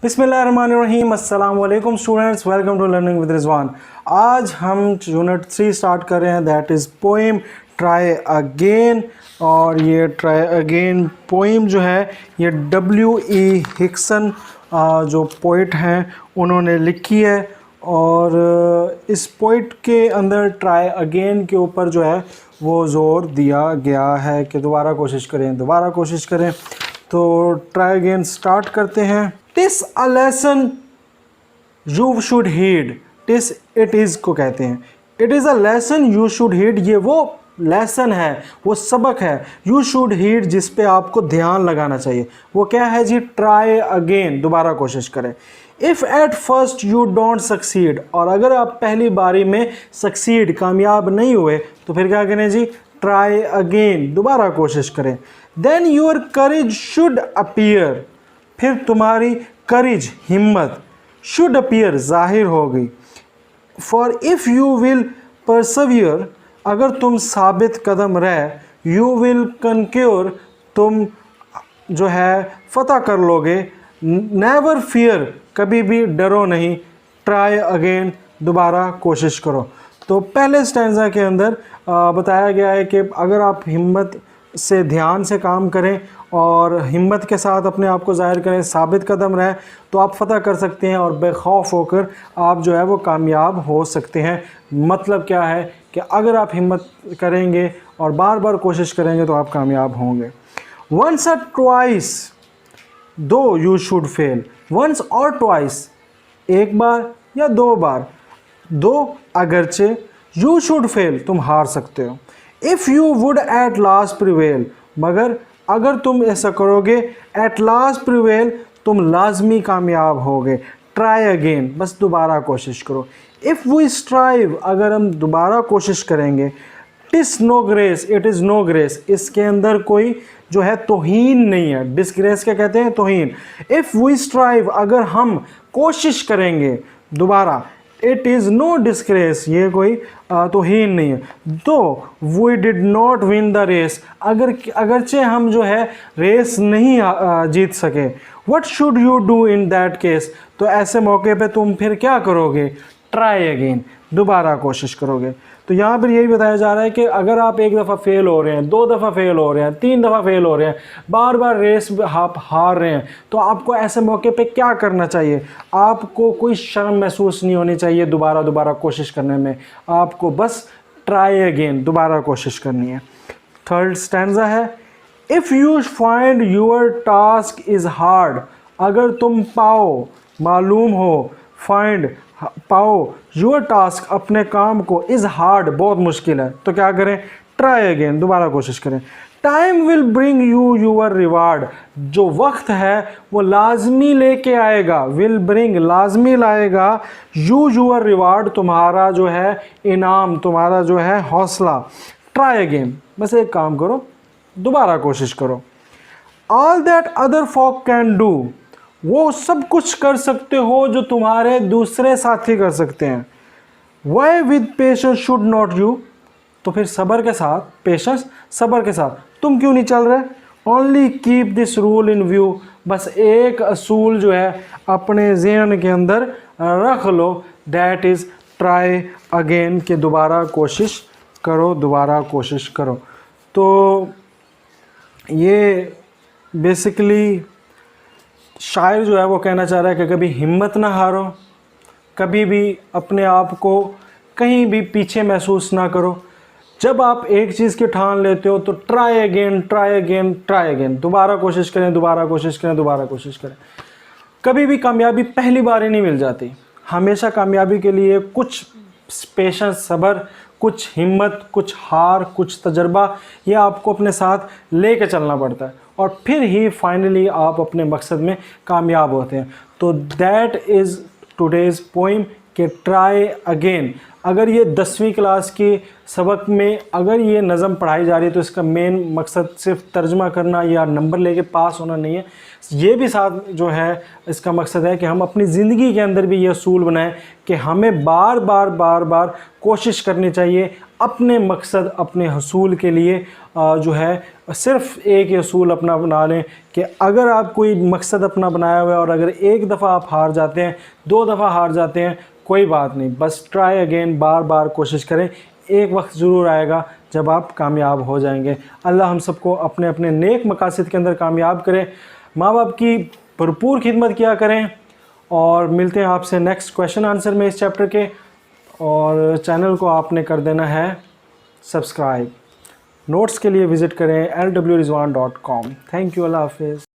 बिस्मिल्लाहिर्रहमानिर्रहीम। अस्सलाम वालेकुम students, welcome to learning with Rizwan. आज हम यूनिट 3 स्टार्ट कर रहे हैं, that is poem try again. और ये ट्राई अगेन पोइम जो है ये W.E. हिक्सन जो पोइट हैं उन्होंने लिखी है। और इस पोइट के अंदर ट्राई अगेन के ऊपर जो है वो ज़ोर दिया गया है कि दोबारा कोशिश करें, दोबारा कोशिश करें। तो ट्राई अगेन स्टार्ट करते हैं। TISS a lesson you should heed. TISS it is को कहते हैं। It is a lesson you should heed. ये वो लेसन है, वो सबक है यू शुड हीड जिस पे आपको ध्यान लगाना चाहिए। वो क्या है जी? ट्राई अगेन, दोबारा कोशिश करें। If at first you don't succeed, और अगर आप पहली बारी में सक्सीड, कामयाब नहीं हुए, तो फिर क्या करें जी? ट्राई अगेन, दोबारा कोशिश करें। Then your courage should appear, फिर तुम्हारी करेज, हिम्मत, शुड अपीयर, जाहिर होगी। For if you will persevere, अगर तुम साबित कदम रहे, यू विल कनक्योर, तुम जो है फतह कर लोगे। नेवर फियर, कभी भी डरो नहीं। ट्राई अगेन, दोबारा कोशिश करो। तो पहले स्टैंजा के अंदर बताया गया है कि अगर आप हिम्मत से, ध्यान से काम करें और हिम्मत के साथ अपने आप को ज़ाहिर करें, साबित कदम रहें, तो आप फतह कर सकते हैं और बेखौफ होकर आप जो है वो कामयाब हो सकते हैं। मतलब क्या है कि अगर आप हिम्मत करेंगे और बार बार कोशिश करेंगे तो आप कामयाब होंगे। वंस और ट्वाइस दो यू शुड फेल। वंस और ट्वाइस, एक बार या दो बार, दो अगरचे, यू शुड फेल, तुम हार सकते हो। If you would at last prevail, मगर अगर तुम ऐसा करोगे, एट लास्ट प्रिवेल, तुम लाजमी कामयाब होगे। ट्राई अगेन, बस दोबारा कोशिश करो। इफ़ वी स्ट्राइव, अगर हम दोबारा कोशिश करेंगे। TISS no grace, it is no grace, इसके अंदर कोई जो है तौहीन नहीं है। डिसग्रेस क्या कहते हैं? तौहीन। इफ़ वी स्ट्राइव, अगर हम कोशिश करेंगे दोबारा, इट इज़ नो डिस्ग्रेस, ये कोई तौहीन नहीं है। तो we did not win the race, अगरचे हम जो है रेस नहीं जीत सके। What should you do in that case, तो ऐसे मौके पे तुम फिर क्या करोगे? ट्राई अगेन, दोबारा कोशिश करोगे। तो यहाँ पर यही बताया जा रहा है कि अगर आप एक दफ़ा फेल हो रहे हैं, दो दफ़ा फेल हो रहे हैं, तीन दफ़ा फेल हो रहे हैं, बार बार रेस आप हार रहे हैं, तो आपको ऐसे मौके पे क्या करना चाहिए? आपको कोई शर्म महसूस नहीं होनी चाहिए दोबारा कोशिश करने में। आपको बस ट्राई अगेन, दोबारा कोशिश करनी है। थर्ड स्टैंजा है, if you find your task is hard, अगर तुम पाओ, मालूम हो, फाइंड पाओ, योर टास्क, अपने काम को, इज़ हार्ड, बहुत मुश्किल है, तो क्या करें? ट्राई अगेन, दोबारा कोशिश करें। Time will bring you your reward, जो वक्त है वो लाजमी लेके आएगा। विल ब्रिंग, लाजमी लाएगा। यू यूर रिवार्ड, तुम्हारा जो है इनाम, तुम्हारा जो है हौसला। ट्राई अगेन, बस एक काम करो, दोबारा कोशिश करो। All that other folk can do, वो सब कुछ कर सकते हो जो तुम्हारे दूसरे साथी कर सकते हैं। Why with patience should not you, तो फिर सब्र के साथ, पेशेंस, सब्र के साथ तुम क्यों नहीं चल रहे? Only keep this rule in view, बस एक असूल जो है अपने ज़हन के अंदर रख लो, दैट इज़ ट्राई अगेन, के दोबारा कोशिश करो, दोबारा कोशिश करो। तो ये बेसिकली शायर जो है वो कहना चाह रहा है कि कभी हिम्मत ना हारो, कभी भी अपने आप को कहीं भी पीछे महसूस ना करो। जब आप एक चीज़ की ठान लेते हो तो try again, try again, try again, दोबारा कोशिश करें, दोबारा कोशिश करें, दोबारा कोशिश करें। कभी भी कामयाबी पहली बार ही नहीं मिल जाती। हमेशा कामयाबी के लिए कुछ पेशेंस, सब्र, कुछ हिम्मत, कुछ हार, कुछ तजर्बा, ये आपको अपने साथ लेके चलना पड़ता है और फिर ही फाइनली आप अपने मकसद में कामयाब होते हैं। तो दैट इज़ टुडेज़ पोइम कि ट्राई अगेन। अगर ये 10वीं क्लास की सबक में अगर ये नज़म पढ़ाई जा रही है तो इसका मेन मकसद सिर्फ तर्जुमा करना या नंबर लेके पास होना नहीं है। ये भी साथ जो है इसका मकसद है कि हम अपनी ज़िंदगी के अंदर भी ये असूल बनाएं कि हमें बार बार कोशिश करनी चाहिए अपने मकसद, अपने हसूल के लिए जो है सिर्फ़ एक असूल अपना बना लें कि अगर आप कोई मकसद अपना बनाया हुआ है और अगर एक दफ़ा आप हार जाते हैं, 2 दफ़ा हार जाते हैं, कोई बात नहीं, बस ट्राई अगेन, बार बार कोशिश करें। एक वक्त ज़रूर आएगा जब आप कामयाब हो जाएंगे। अल्लाह हम सबको अपने अपने नेक मकासद के अंदर कामयाब करें। माँ बाप की भरपूर खिदमत किया करें और मिलते हैं आपसे नेक्स्ट क्वेश्चन आंसर में इस चैप्टर के। और चैनल को आपने कर देना है सब्सक्राइब। नोट्स के लिए विज़िट करें lwrizwan.com। थैंक यू, अल्लाह हाफिज़।